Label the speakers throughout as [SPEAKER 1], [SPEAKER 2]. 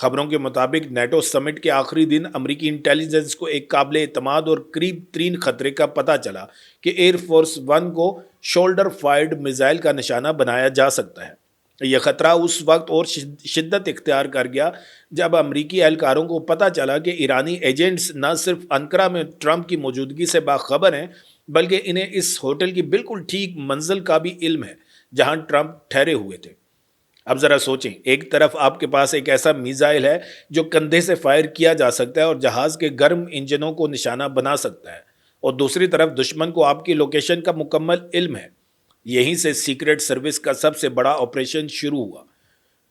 [SPEAKER 1] خبروں کے مطابق نیٹو سمٹ کے آخری دن امریکی انٹیلیجنس کو ایک قابل اعتماد اور قریب ترین خطرے کا پتہ چلا کہ ایئر فورس ون کو شولڈر فائرڈ میزائل کا نشانہ بنایا جا سکتا ہے۔ یہ خطرہ اس وقت اور شدت اختیار کر گیا جب امریکی اہلکاروں کو پتہ چلا کہ ایرانی ایجنٹس نہ صرف انقرہ میں ٹرمپ کی موجودگی سے باخبر ہیں، بلکہ انہیں اس ہوٹل کی بالکل ٹھیک منزل کا بھی علم ہے جہاں ٹرمپ ٹھہرے ہوئے تھے۔ اب ذرا سوچیں، ایک طرف آپ کے پاس ایک ایسا میزائل ہے جو کندھے سے فائر کیا جا سکتا ہے اور جہاز کے گرم انجنوں کو نشانہ بنا سکتا ہے، اور دوسری طرف دشمن کو آپ کی لوکیشن کا مکمل علم ہے۔ یہیں سے سیکرٹ سروس کا سب سے بڑا آپریشن شروع ہوا۔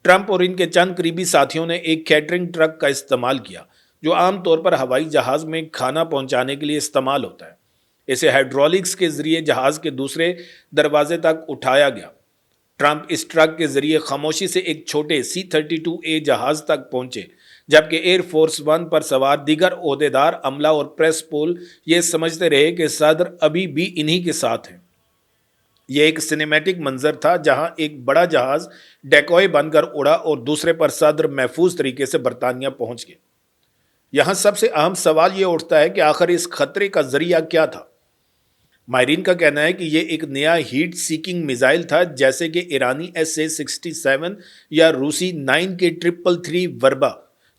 [SPEAKER 1] ٹرمپ اور ان کے چند قریبی ساتھیوں نے ایک کیٹرنگ ٹرک کا استعمال کیا جو عام طور پر ہوائی جہاز میں کھانا پہنچانے کے لیے استعمال ہوتا ہے۔ اسے ہائیڈرولکس کے ذریعے جہاز کے دوسرے دروازے تک اٹھایا گیا۔ ٹرمپ اس ٹرک کے ذریعے خاموشی سے ایک چھوٹے C-32A جہاز تک پہنچے، جبکہ ایئر فورس ون پر سوار دیگر عہدیدار، عملہ اور پریس پول یہ سمجھتے رہے کہ صدر ابھی بھی انہی کے ساتھ ہیں۔ یہ ایک سینیمیٹک منظر تھا جہاں ایک بڑا جہاز ڈیکوئے بن کر اڑا اور دوسرے پر صدر محفوظ طریقے سے برطانیہ پہنچ گئے۔ یہاں سب سے اہم سوال یہ اٹھتا ہے کہ آخر اس خطرے کا ذریعہ کیا تھا؟ ماہرین کا کہنا ہے کہ یہ ایک نیا ہیٹ سیکنگ میزائل تھا، جیسے کہ ایرانی SA-67 یا روسی 9K333 وربا،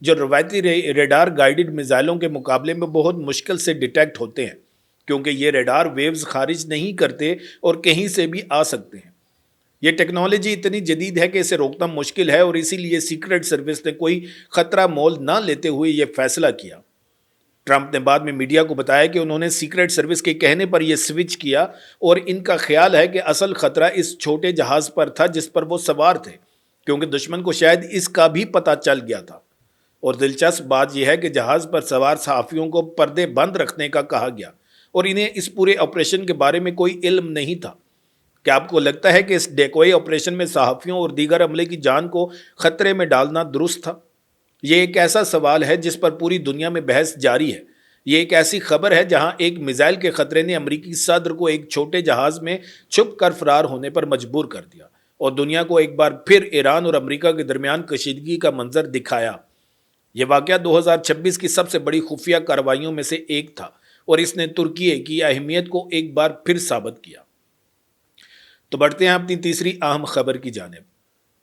[SPEAKER 1] جو روایتی ریڈار گائیڈڈ میزائلوں کے مقابلے میں بہت مشکل سے ڈیٹیکٹ ہوتے ہیں، کیونکہ یہ ریڈار ویوز خارج نہیں کرتے اور کہیں سے بھی آ سکتے ہیں۔ یہ ٹیکنالوجی اتنی جدید ہے کہ اسے روکنا مشکل ہے، اور اسی لیے سیکرٹ سروس نے کوئی خطرہ مول نہ لیتے ہوئے یہ فیصلہ کیا۔ ٹرمپ نے بعد میں میڈیا کو بتایا کہ انہوں نے سیکرٹ سروس کے کہنے پر یہ سوئچ کیا، اور ان کا خیال ہے کہ اصل خطرہ اس چھوٹے جہاز پر تھا جس پر وہ سوار تھے، کیونکہ دشمن کو شاید اس کا بھی پتہ چل گیا تھا۔ اور دلچسپ بات یہ ہے کہ جہاز پر سوار صحافیوں کو پردے بند رکھنے کا کہا گیا، اور انہیں اس پورے آپریشن کے بارے میں کوئی علم نہیں تھا۔ کیا آپ کو لگتا ہے کہ اس ڈیکوئے آپریشن میں صحافیوں اور دیگر عملے کی جان کو خطرے میں ڈالنا درست تھا؟ یہ ایک ایسا سوال ہے جس پر پوری دنیا میں بحث جاری ہے۔ یہ ایک ایسی خبر ہے جہاں ایک میزائل کے خطرے نے امریکی صدر کو ایک چھوٹے جہاز میں چھپ کر فرار ہونے پر مجبور کر دیا، اور دنیا کو ایک بار پھر ایران اور امریکہ کے درمیان کشیدگی کا منظر دکھایا۔ یہ واقعہ 2026 کی سب سے بڑی خفیہ کارروائیوں میں سے ایک تھا، اور اس نے ترکی کی اہمیت کو ایک بار پھر ثابت کیا۔ تو بڑھتے ہیں اپنی تیسری اہم خبر کی جانب۔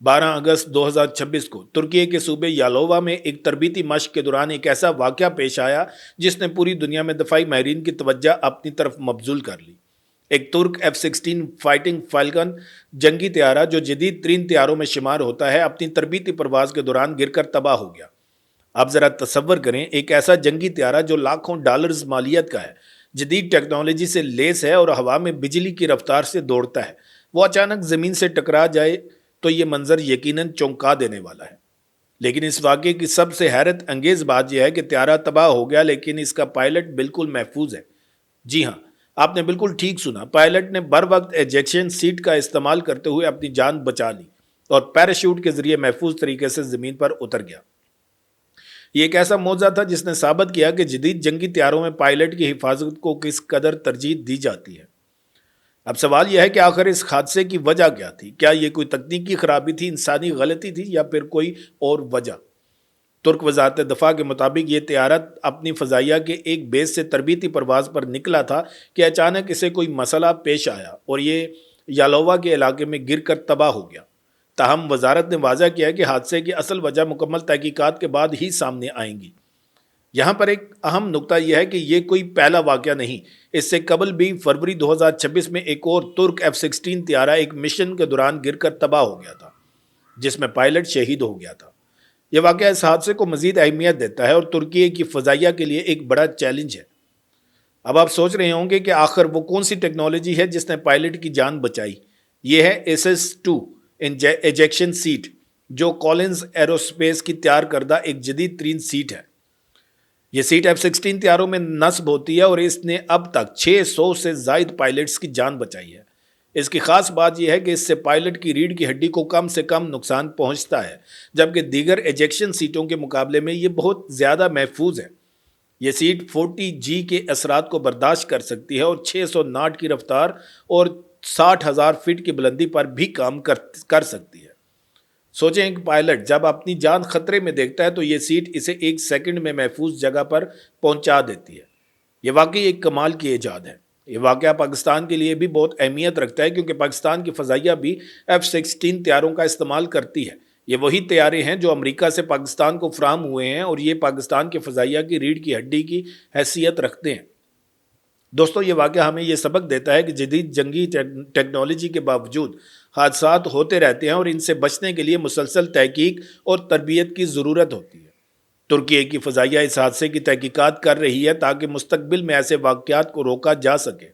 [SPEAKER 1] 12 اگست 2026 کو ترکی کے صوبے یالووا میں ایک تربیتی مشق کے دوران ایک ایسا واقعہ پیش آیا جس نے پوری دنیا میں دفاعی ماہرین کی توجہ اپنی طرف مبذول کر لی۔ ایک ترک F-16 فائٹنگ فالکن جنگی طیارہ، جو جدید ترین طیاروں میں شمار ہوتا ہے، اپنی تربیتی پرواز کے دوران گر کر تباہ ہو گیا۔ آپ ذرا تصور کریں، ایک ایسا جنگی طیارہ جو لاکھوں ڈالرز مالیت کا ہے، جدید ٹیکنالوجی سے لیس ہے اور ہوا میں بجلی کی رفتار سے دوڑتا ہے، وہ اچانک زمین سے ٹکرا جائے تو یہ منظر یقیناً چونکا دینے والا ہے۔ لیکن اس واقعے کی سب سے حیرت انگیز بات یہ ہے کہ طیارہ تباہ ہو گیا، لیکن اس کا پائلٹ بالکل محفوظ ہے۔ جی ہاں، آپ نے بالکل ٹھیک سنا، پائلٹ نے بر وقت ایجیکشن سیٹ کا استعمال کرتے ہوئے اپنی جان بچا لی اور پیراشوٹ کے ذریعے محفوظ طریقے سے زمین پر اتر گیا۔ یہ ایک ایسا معجزہ تھا جس نے ثابت کیا کہ جدید جنگی طیاروں میں پائلٹ کی حفاظت کو کس قدر ترجیح دی جاتی ہے۔ اب سوال یہ ہے کہ آخر اس حادثے کی وجہ کیا تھی؟ کیا یہ کوئی تکنیکی خرابی تھی، انسانی غلطی تھی، یا پھر کوئی اور وجہ؟ ترک وزارت دفاع کے مطابق یہ طیارہ اپنی فضائیہ کے ایک بیس سے تربیتی پرواز پر نکلا تھا کہ اچانک اسے کوئی مسئلہ پیش آیا اور یہ یالووا کے علاقے میں گر کر تباہ ہو گیا۔ تاہم وزارت نے واضح کیا کہ حادثے کی اصل وجہ مکمل تحقیقات کے بعد ہی سامنے آئیں گی۔ یہاں پر ایک اہم نکتہ یہ ہے کہ یہ کوئی پہلا واقعہ نہیں، اس سے قبل بھی فروری 2026 میں ایک اور ترک F-16 طیارہ ایک مشن کے دوران گر کر تباہ ہو گیا تھا، جس میں پائلٹ شہید ہو گیا تھا۔ یہ واقعہ اس حادثے کو مزید اہمیت دیتا ہے اور ترکی کی فضائیہ کے لیے ایک بڑا چیلنج ہے۔ اب آپ سوچ رہے ہوں گے کہ آخر وہ کون سی ٹیکنالوجی ہے جس نے پائلٹ کی جان بچائی؟ یہ ہے SS-2 ایجیکشن سیٹ، جو کولنز ایروسپیس کی تیار کردہ ایک جدید ترین سیٹ ہے۔ یہ سیٹ F-16 طیاروں میں نصب ہوتی ہے اور اس نے اب تک 600 سے زائد پائلٹس کی جان بچائی ہے۔ اس کی خاص بات یہ ہے کہ اس سے پائلٹ کی ریڑھ کی ہڈی کو کم سے کم نقصان پہنچتا ہے، جبکہ دیگر ایجیکشن سیٹوں کے مقابلے میں یہ بہت زیادہ محفوظ ہے۔ یہ سیٹ 40G کے اثرات کو برداشت کر سکتی ہے اور 600 ناٹ کی رفتار اور 60,000 فٹ کی بلندی پر بھی کام کر سکتی ہے۔ سوچیں ایک پائلٹ جب اپنی جان خطرے میں دیکھتا ہے تو یہ سیٹ اسے 1 سیکنڈ میں محفوظ جگہ پر پہنچا دیتی ہے۔ یہ واقعی ایک کمال کی ایجاد ہے۔ یہ واقعہ پاکستان کے لیے بھی بہت اہمیت رکھتا ہے کیونکہ پاکستان کی فضائیہ بھی F-16 طیاروں کا استعمال کرتی ہے۔ یہ وہی طیارے ہیں جو امریکہ سے پاکستان کو فراہم ہوئے ہیں اور یہ پاکستان کی فضائیہ کی ریڑھ کی ہڈی کی حیثیت رکھتے ہیں۔ دوستو یہ واقعہ ہمیں یہ سبق دیتا ہے کہ جدید جنگی ٹیکنالوجی کے باوجود حادثات ہوتے رہتے ہیں اور ان سے بچنے کے لیے مسلسل تحقیق اور تربیت کی ضرورت ہوتی ہے۔ ترکی کی فضائیہ اس حادثے کی تحقیقات کر رہی ہے تاکہ مستقبل میں ایسے واقعات کو روکا جا سکے۔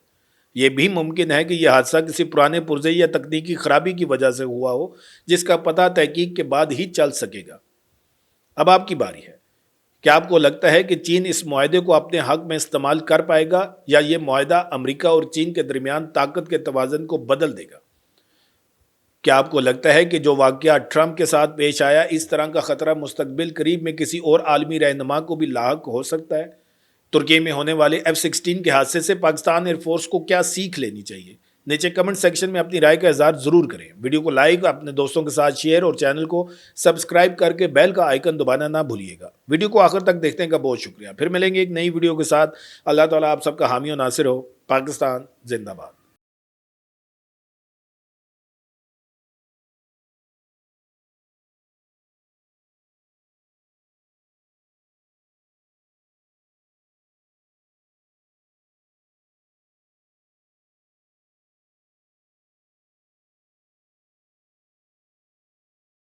[SPEAKER 1] یہ بھی ممکن ہے کہ یہ حادثہ کسی پرانے پرزے یا تکنیکی خرابی کی وجہ سے ہوا ہو جس کا پتہ تحقیق کے بعد ہی چل سکے گا۔ اب آپ کی باری ہے۔ کیا آپ کو لگتا ہے کہ چین اس معاہدے کو اپنے حق میں استعمال کر پائے گا یا یہ معاہدہ امریکہ اور چین کے درمیان طاقت کے توازن کو بدل دے گا؟ کیا آپ کو لگتا ہے کہ جو واقعہ ٹرمپ کے ساتھ پیش آیا اس طرح کا خطرہ مستقبل قریب میں کسی اور عالمی رہنما کو بھی لاحق ہو سکتا ہے؟ ترکی میں ہونے والے F-16 کے حادثے سے پاکستان ایئر فورس کو کیا سیکھ لینی چاہیے؟ نیچے کمنٹ سیکشن میں اپنی رائے کا اظہار ضرور کریں۔ ویڈیو کو لائک، اپنے دوستوں کے ساتھ شیئر اور چینل کو سبسکرائب کر کے بیل کا آئیکن دبانا نہ بھولیے گا۔ ویڈیو کو آخر تک دیکھنے کا بہت شکریہ۔ پھر ملیں گے ایک نئی ویڈیو کے ساتھ۔ اللہ تعالیٰ آپ سب کا حامی و ناصر ہو۔ پاکستان زندہ باد۔